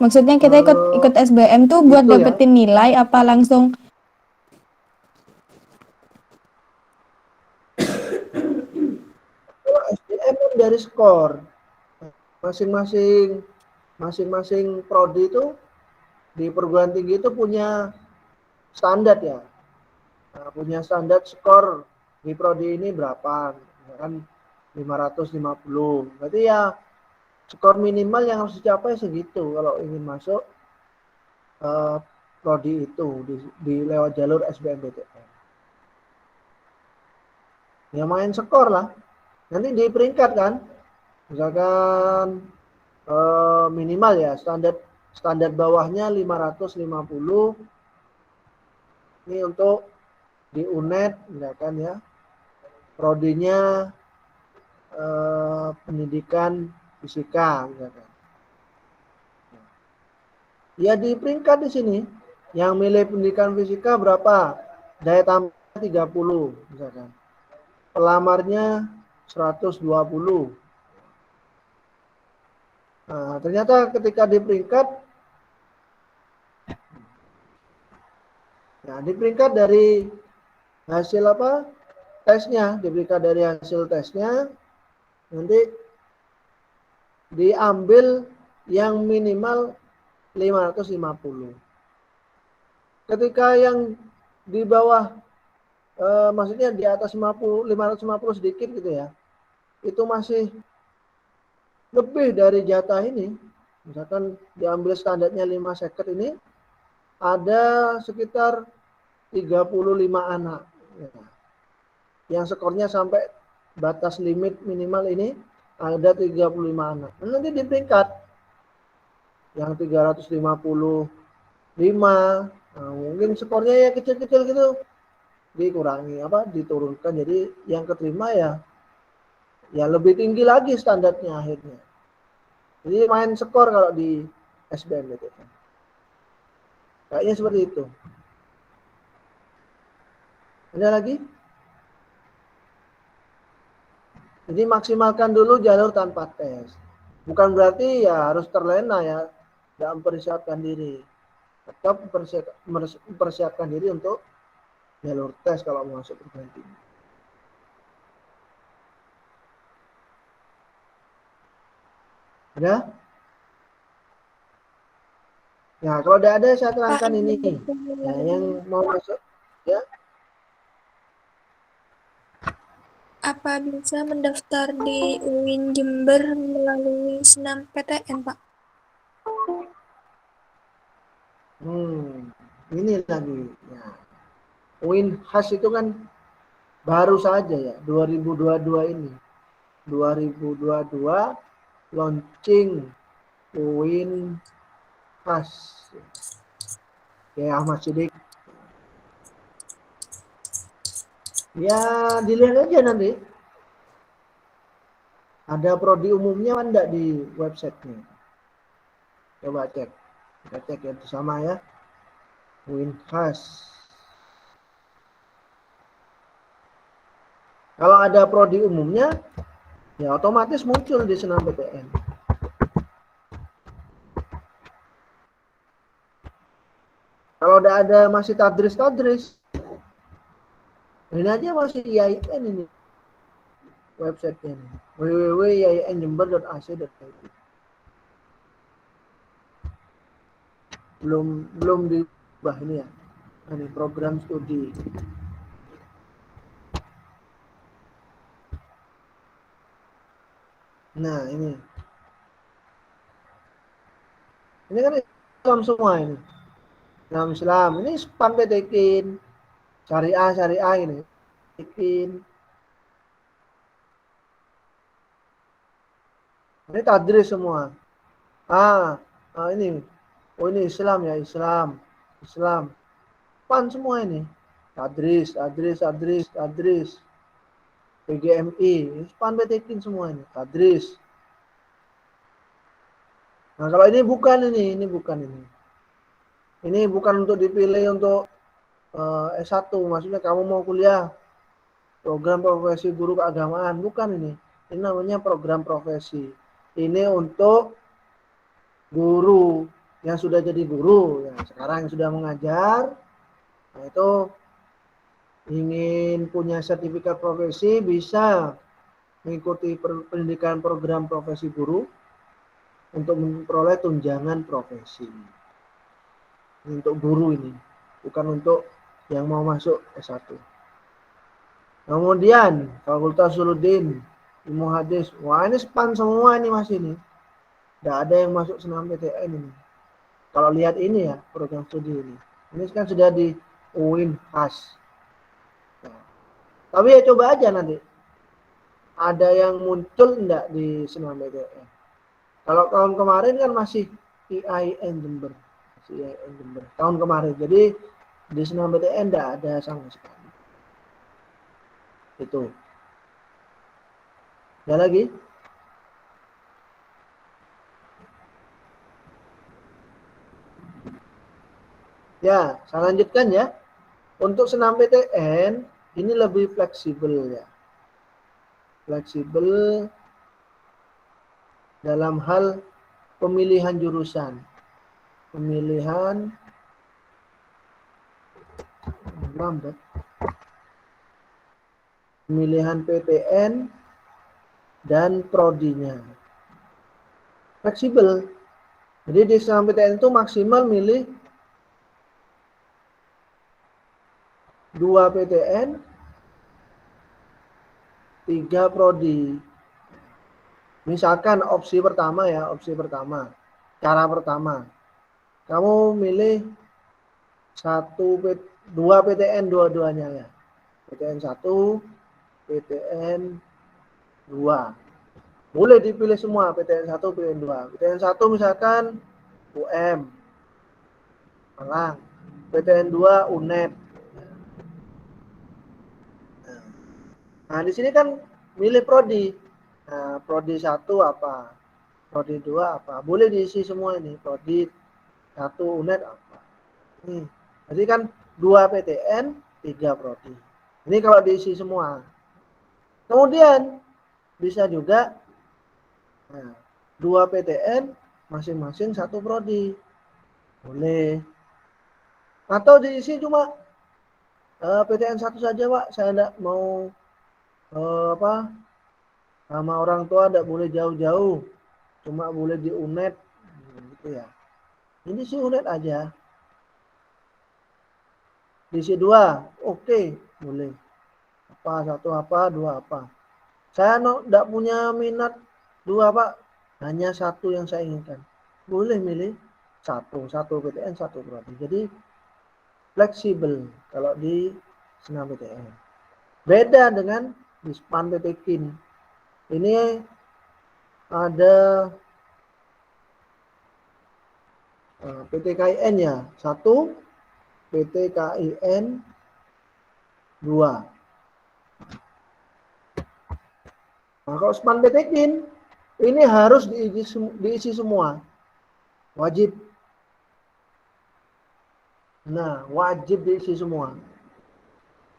Maksudnya kita ikut SBM tuh buat Itu ya. dapetin nilai apa langsung? Kalau SBM kan dari skor. Masing-masing prodi itu di perguruan tinggi itu punya standar ya. Nah, punya standar skor di prodi ini berapa? Kan 550. Berarti ya skor minimal yang harus dicapai segitu kalau ingin masuk prodi itu di lewat jalur SBMPTN. Ya main skor lah. Nanti di peringkat kan. Misalkan minimal ya standar bawahnya 550. Ini untuk di UNED misalkan ya. Prodinya pendidikan fisika misalkan. Ya di peringkat di sini yang milih pendidikan fisika berapa? Daya tambah 30 misalkan. Pelamarnya 120. Nah, ternyata ketika di peringkat dari hasil apa? Tesnya, di peringkat dari hasil tesnya nanti diambil yang minimal 550. Ketika yang di bawah maksudnya di atas 550 sedikit gitu ya. Itu masih lebih dari jatah ini. Misalkan diambil standarnya 5 seket ini ada sekitar 35 anak ya. Yang skornya sampai batas limit minimal ini ada 35 anak. Nanti di peringkat yang 355 mungkin skornya ya kecil-kecil gitu dikurangi diturunkan jadi yang keterima ya lebih tinggi lagi standarnya akhirnya. Jadi main skor kalau di SBM itu. Kayaknya seperti itu. Ada lagi? Jadi maksimalkan dulu jalur tanpa tes. Bukan berarti ya harus terlena ya, tidak mempersiapkan diri. Tetap mempersiapkan diri untuk jalur tes kalau mau masuk perguruan tinggi. Ada? Nah, kalau tidak ada saya terangkan ini. Ya, yang mau masuk ya. Apa bisa mendaftar di UIN Jember melalui senam PTN, Pak? Ini lagi. Ya. UIN khas itu kan baru saja ya, 2022 ini. 2022 launching UIN khas. kayak Ahmad Sidik. Ya dilihat aja nanti. Ada prodi umumnya kan enggak di websitenya. Coba cek. Kita cek ya sama ya. Winhas. Kalau ada prodi umumnya, ya otomatis muncul di SNMPTN. Kalau udah ada masih tadris, ini aja masih IAIN ini websitenya ini, www.iainjember.ac.id. Belum diubah ini ya, ini program studi. Nah ini kan Islam semua ini. Islam ini SPAN PTKIN, syariah ini PTKIN. Ini tadris semua. Ini. Oh ini Islam ya, Islam. PAN semua ini. Tadris. PGMI, PAN PTKIN semua ini. Tadris. Nah kalau ini bukan ini. Ini bukan untuk dipilih untuk S1, maksudnya kamu mau kuliah program profesi guru keagamaan, bukan ini. Ini namanya program profesi. Ini untuk guru yang sudah jadi guru, ya sekarang yang sudah mengajar, nah itu ingin punya sertifikat profesi bisa mengikuti pendidikan program profesi guru untuk memperoleh tunjangan profesi. Untuk guru ini, bukan untuk yang mau masuk S1. Kemudian Fakultas Usuluddin, Ilmu Hadis. Wah ini SPAN semua ini masih ini. Tidak ada yang masuk SNMPTN ini. Kalau lihat ini ya program studi ini. Ini kan sudah di Winhas. Nah, tapi ya coba aja nanti. Ada yang muncul enggak di SNMPTN? Kalau tahun kemarin kan masih IAIN Jember. Tahun kemarin. Jadi di SNMPTN enggak ada sama sekali. Itu. Ada lagi? Ya, saya lanjutkan ya. Untuk SNMPTN ini lebih fleksibel ya. Fleksibel dalam hal pemilihan jurusan. Pemilihan PTN dan prodinya. Fleksibel. Jadi di SNMPTN itu maksimal milih 2 PTN, 3 prodi. Misalkan opsi pertama. Cara pertama. Kamu milih 2 PTN dua-duanya ya. PTN 1, PTN 2. Boleh dipilih semua PTN 1, PTN 2. PTN 1 misalkan UM. Malang. PTN 2 UNED. Nah, di sini kan milih prodi. Nah, prodi 1 apa? Prodi 2 apa? Boleh diisi semua ini. Prodi 1 UNED apa? Nih. Jadi kan 2 PTN, 3 prodi. Ini kalau diisi semua. Kemudian bisa juga 2 PTN masing-masing 1 prodi. Boleh. Atau diisi cuma PTN 1 saja, Pak. Saya enggak mau sama orang tua enggak boleh jauh-jauh. Cuma boleh di UNED gitu ya. Ini sih UNED aja. Diisi 2. Oke, boleh. Apa 1 apa, 2 apa. Saya enggak punya minat 2, Pak. Hanya 1 yang saya inginkan. Boleh milih 1 PTN, 1 prodi. Jadi fleksibel kalau di SNMPTN. Beda dengan di SPAN PTKIN. Ini ada PTKIN ya, 1 PT KIN 2. Nah, kalau SPAN PT KIN ini harus diisi semua. Wajib. Nah, wajib diisi semua.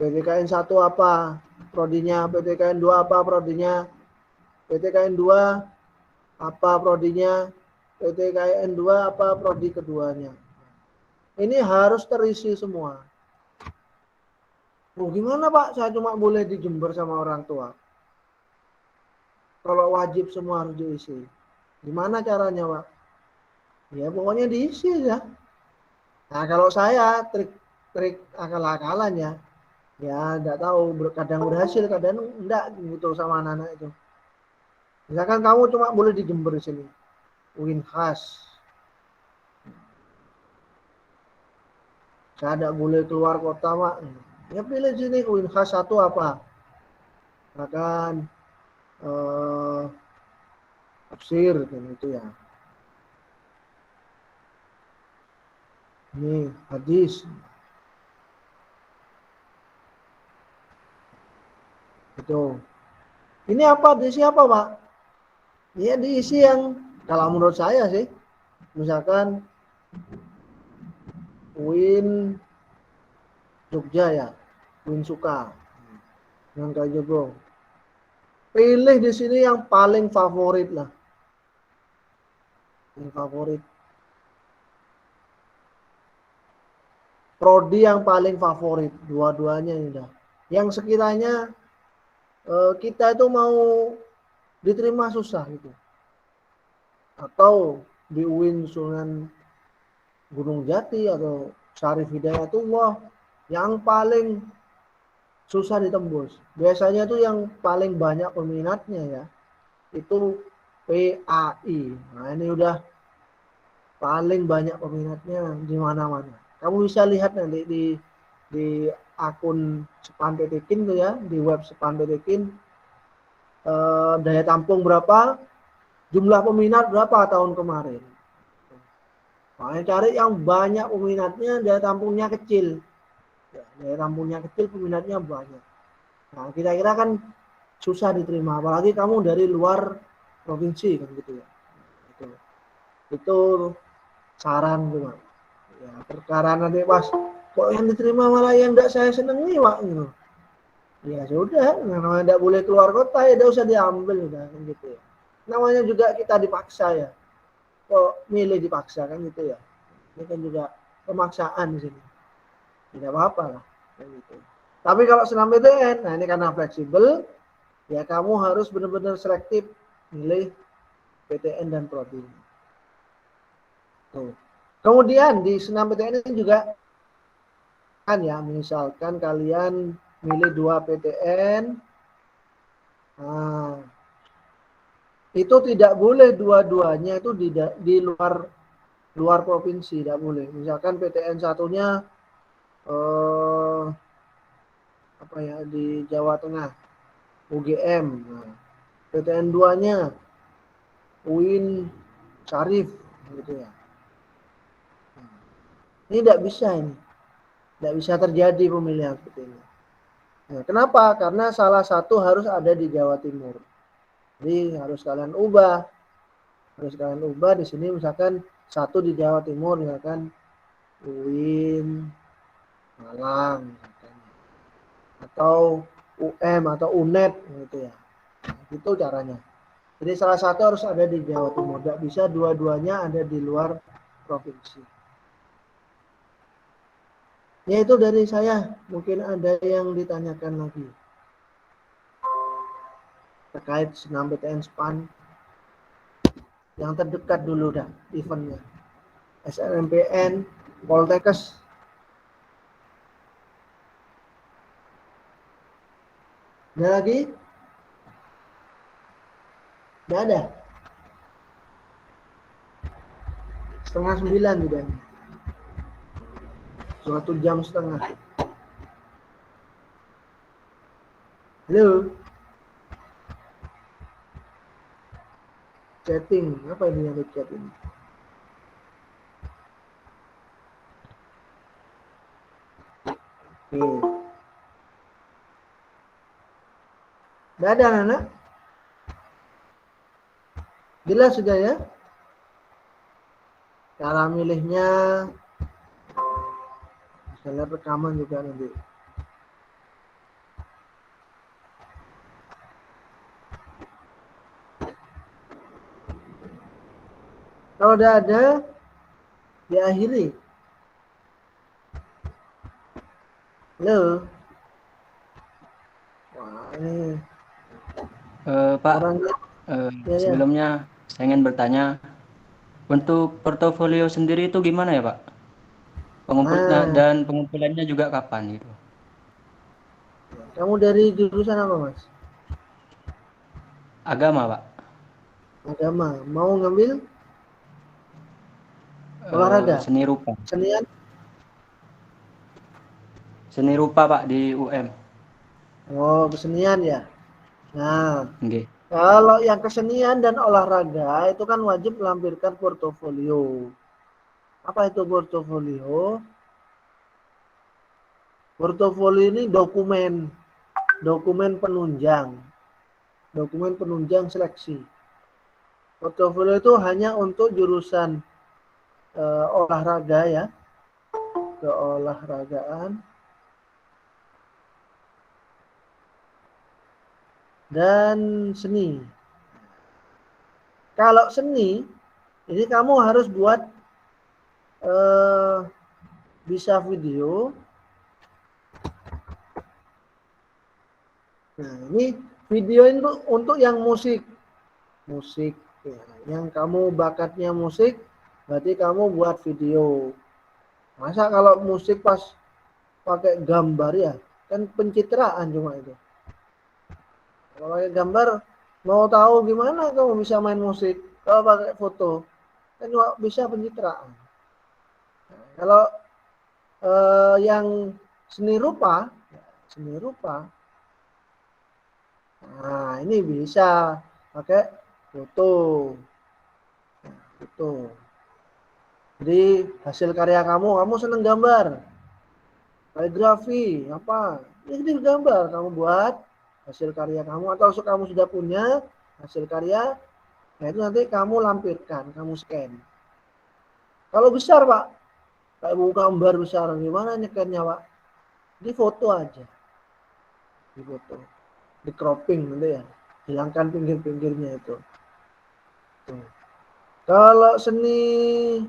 PT KIN 1 apa prodinya, PT KIN 2 apa prodinya, PT KIN 2 apa prodinya, PT KIN 2 apa prodi keduanya. Ini harus terisi semua. Oh, gimana Pak? Saya cuma boleh di Jember sama orang tua. Kalau wajib semua harus diisi. Gimana caranya Pak? Ya pokoknya diisi ya. Nah kalau saya trik akal-akalannya, ya enggak tahu, kadang berhasil, kadang enggak gitu sama anak-anak itu. Misalkan kamu cuma boleh di Jember sini, UIN khas. Saya enggak boleh keluar kota Pak. Ya pilih sini UIN khas 1 apa? Misalkan tafsir gitu ya. Ini hadis. Itu. Ini apa? Diisi apa, Pak? Ya diisi yang kalau menurut saya sih, misalkan UIN Jogja ya, UIN Suka, yang kayak gitu. Pilih di sini yang paling favorit lah, yang favorit. Prodi yang paling favorit, dua-duanya ini dah. Yang sekiranya kita itu mau diterima susah gitu. Atau di UIN Sunan Gunung Jati atau Syarif Hidayatullah yang paling susah ditembus. Biasanya tuh yang paling banyak peminatnya ya, itu PAI. Nah ini udah paling banyak peminatnya di mana-mana. Kamu bisa lihat nanti di akun SPAN PT KIN tuh ya, di web SPAN PT KIN, daya tampung berapa, jumlah peminat berapa tahun kemarin. Nah, cari yang banyak peminatnya, daya tampungnya kecil. Ya, daya tampungnya kecil, peminatnya banyak. Nah, kira-kira kan susah diterima, apalagi kamu dari luar provinsi kan gitu ya. Itu saran cuma. Ya, perkara nanti pas kok yang diterima malah yang enggak saya senengi Pak gitu. Ya sudah, namanya enggak boleh keluar kota ya enggak usah diambil udah kan gitu ya. Namanya juga kita dipaksa ya. Kok milih dipaksa kan gitu ya. Ini kan juga pemaksaan di sini. Tidak apa-apa lah kan gitu. Tapi kalau senam PTN, nah ini karena fleksibel, ya kamu harus benar-benar selektif milih PTN dan prodi. Tuh. Kemudian di senam PTN ini juga kan ya, misalkan kalian milih 2 PTN, nah, itu tidak boleh dua-duanya itu di luar provinsi, tidak boleh. Misalkan PTN satunya apa ya di Jawa Tengah, UGM, nah, PTN 2-nya UIN Syarif, gitu ya. Ini tidak bisa ini. Tidak bisa terjadi pemilihan seperti ini. Nah, kenapa? Karena salah satu harus ada di Jawa Timur. Jadi harus kalian ubah. Harus kalian ubah di sini misalkan satu di Jawa Timur misalkan UIN Malang misalkan. Atau UM atau UNED gitu ya. Nah, itu caranya. Jadi salah satu harus ada di Jawa Timur. Tidak bisa dua-duanya ada di luar provinsi. Ya itu dari saya. Mungkin ada yang ditanyakan lagi terkait senam PTN SPAN yang terdekat dulu dah eventnya. SNMPN, Poltekkes. Ada lagi? Tidak ada. 8:30 sudah. 1 jam setengah. Halo. Chatting, apa ini yang di chat ini? Oke. Udah ada anak? Jelas sudah ya? Cara milihnya, bisa lihat rekaman juga nanti. Kalau udah ada, diakhiri. Halo. Wah, ini Pak, orangnya ya. sebelumnya saya ingin bertanya, untuk portofolio sendiri itu gimana ya Pak? Nah, Dan pengumpulannya juga kapan gitu? kamu dari jurusan apa, Mas? Agama Pak. Agama. Mau ngambil olahraga? Seni rupa. Senian? Seni rupa Pak di UM. Oh, kesenian ya. Nah, Nggih. kalau yang kesenian dan olahraga itu kan wajib melampirkan portofolio. Apa itu portofolio? Portofolio ini dokumen penunjang seleksi. Portofolio itu hanya untuk jurusan olahraga ya, keolahragaan dan seni. Kalau seni, ini kamu harus buat bisa video. Nah, ini video itu untuk yang musik ya. Yang kamu bakatnya musik, berarti kamu buat video. Masa kalau musik pas pakai gambar ya, kan pencitraan cuma itu. Kalau pakai gambar, mau tahu gimana kamu bisa main musik? Kalau pakai foto, kan cuma bisa pencitraan. Nah, kalau yang seni rupa, nah ini bisa pakai foto. Jadi hasil karya kamu seneng gambar, kaligrafi, apa? Ini gambar kamu buat hasil karya kamu, atau kamu sudah punya hasil karya, nah itu nanti kamu lampirkan, kamu scan. Kalau besar Pak, kayak buku gambar besar, gimana nyekannya Pak? Di foto aja, di foto, di cropping nanti ya, hilangkan pinggir-pinggirnya itu. Tuh. Kalau seni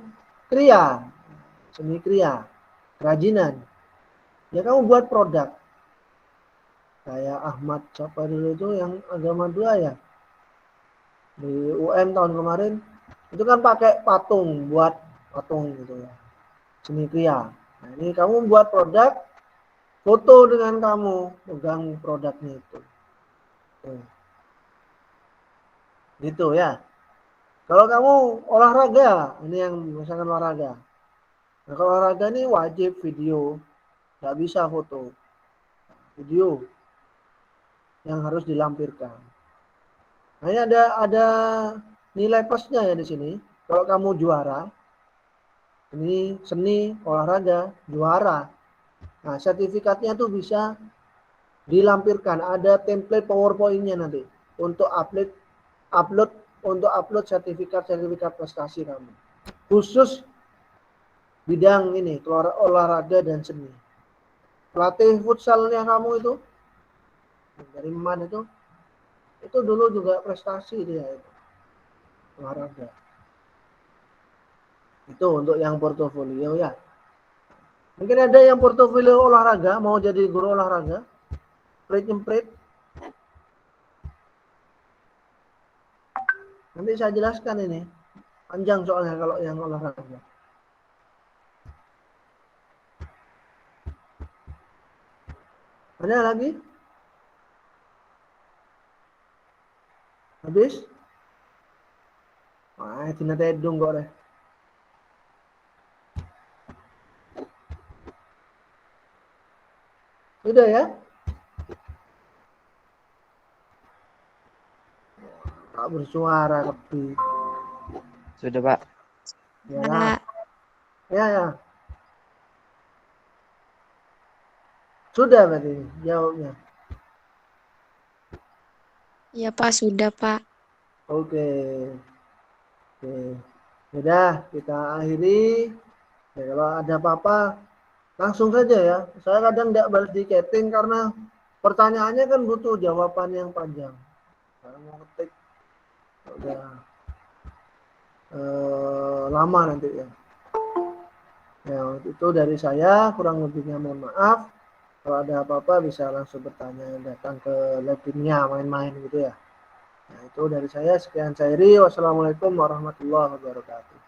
kriya, kerajinan, ya kamu buat produk. Kayak Ahmad siapa dulu itu yang agama 2 ya, di UM tahun kemarin, itu kan pakai patung, buat patung gitu ya, seni kriya. Nah ini kamu buat produk, foto dengan kamu pegang produknya itu. Gitu ya. Kalau kamu olahraga, ini yang misalkan olahraga. Nah, kalau olahraga ini wajib video, nggak bisa foto. Video yang harus dilampirkan. Nah, ini ada nilai plusnya ya di sini. Kalau kamu juara, ini seni olahraga juara. Nah, sertifikatnya tuh bisa dilampirkan. Ada template PowerPoint-nya nanti untuk upload sertifikat prestasi kamu. Khusus bidang ini, olahraga dan seni. Pelatih futsalnya kamu itu dari MAN itu dulu juga prestasi dia itu, olahraga. Itu untuk yang portofolio ya. Mungkin ada yang portofolio olahraga, mau jadi guru olahraga, nyemprit. Nanti saya jelaskan ini, panjang soalnya kalau yang olahraga. Ada lagi? Habis? Wah, tina tedung kok deh. Sudah ya? Tak bersuara tapi. Sudah Pak. Ya. Pak. Ya. Sudah berarti jawabnya. Iya Pak, sudah Pak. Oke. Oke. Sudah, kita akhiri. Ya, kalau ada apa-apa langsung saja ya. Saya kadang tidak balas di chatting karena pertanyaannya kan butuh jawaban yang panjang. Saya mau ketik udah lama nanti ya. Ya, itu dari saya, kurang lebihnya mohon maaf. Kalau ada apa-apa bisa langsung bertanya, datang ke labnya, main-main gitu ya. Nah, itu dari saya. Sekian Sairi. Wassalamualaikum warahmatullahi wabarakatuh.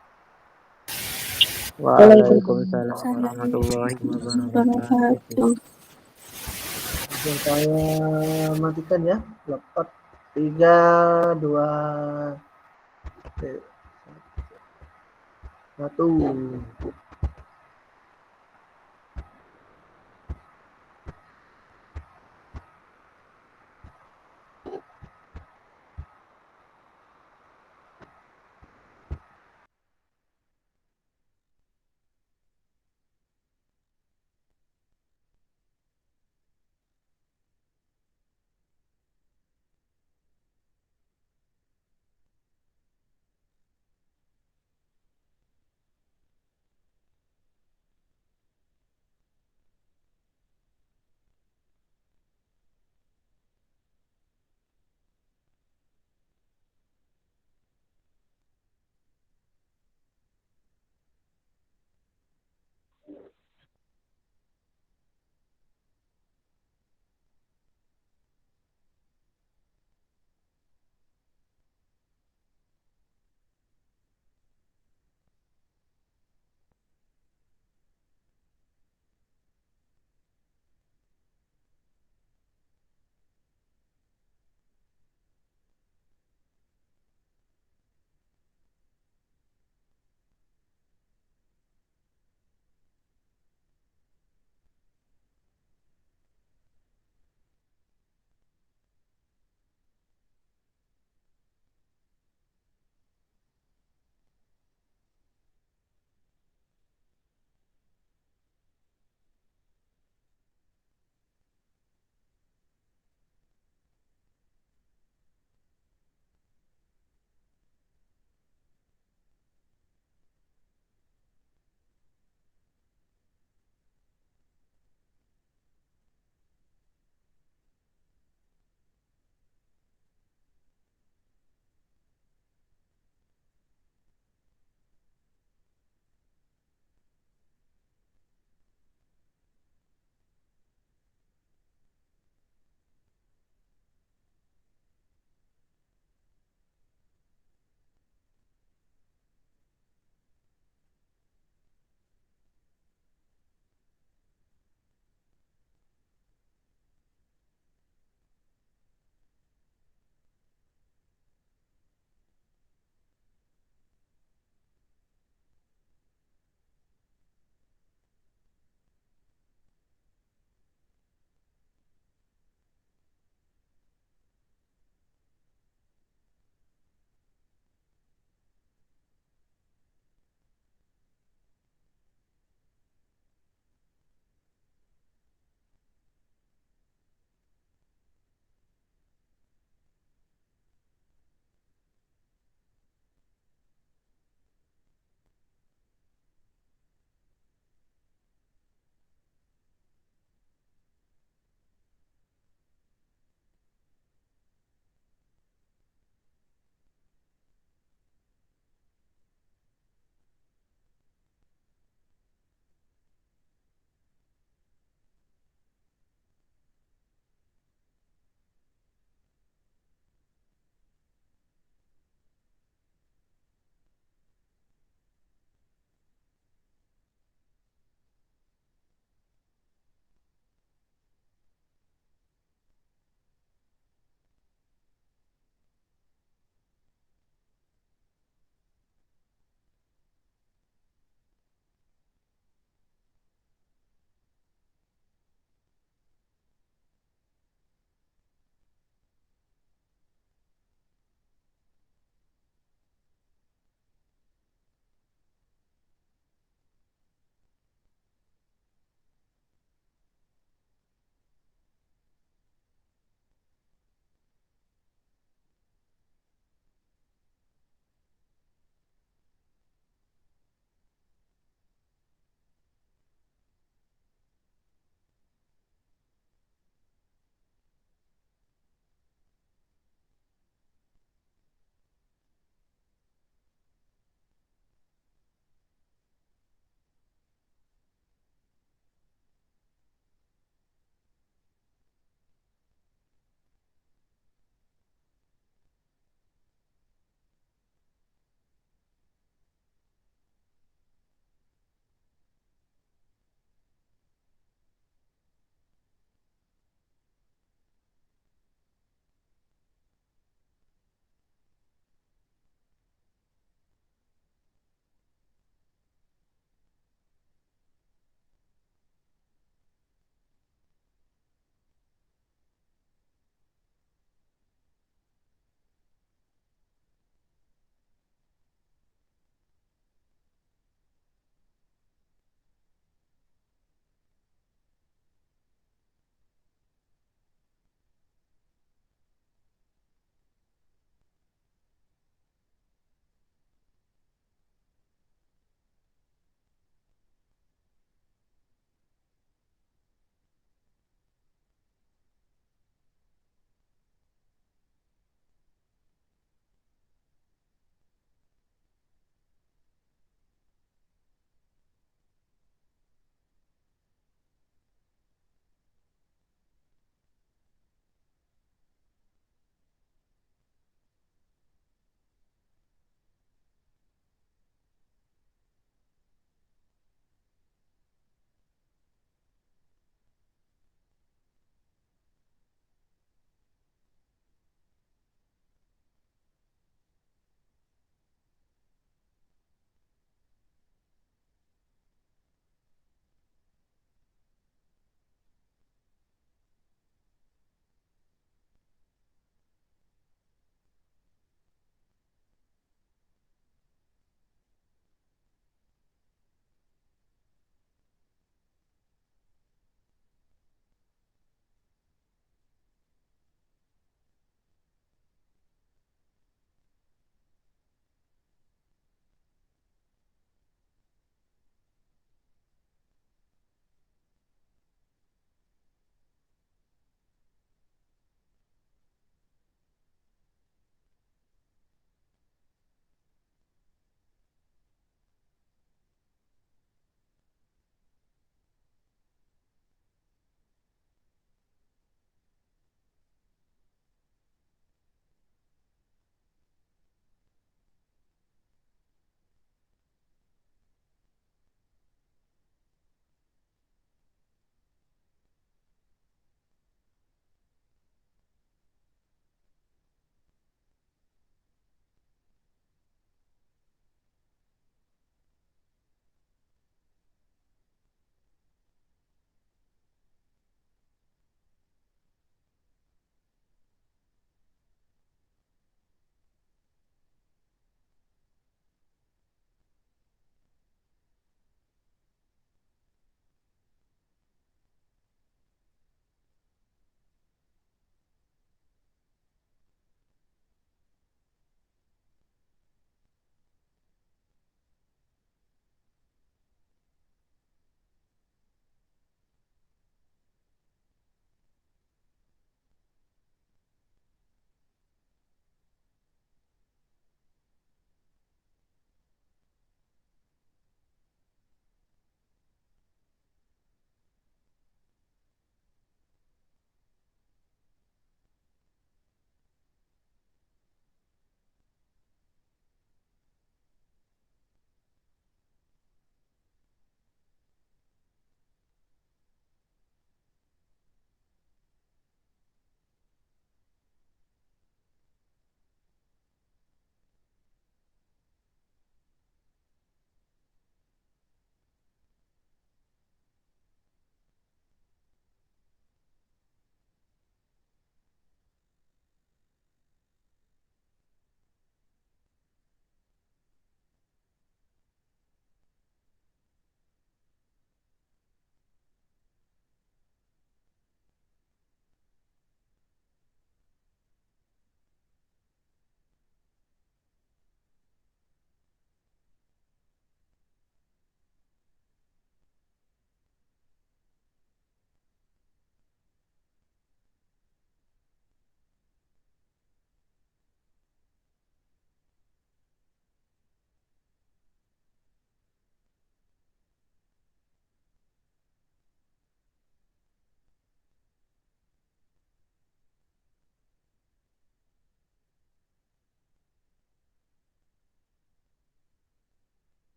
Waalaikumsalam warahmatullahi wabarakatuh. Langsung saya matikan ya. 4, 3, 2, 1.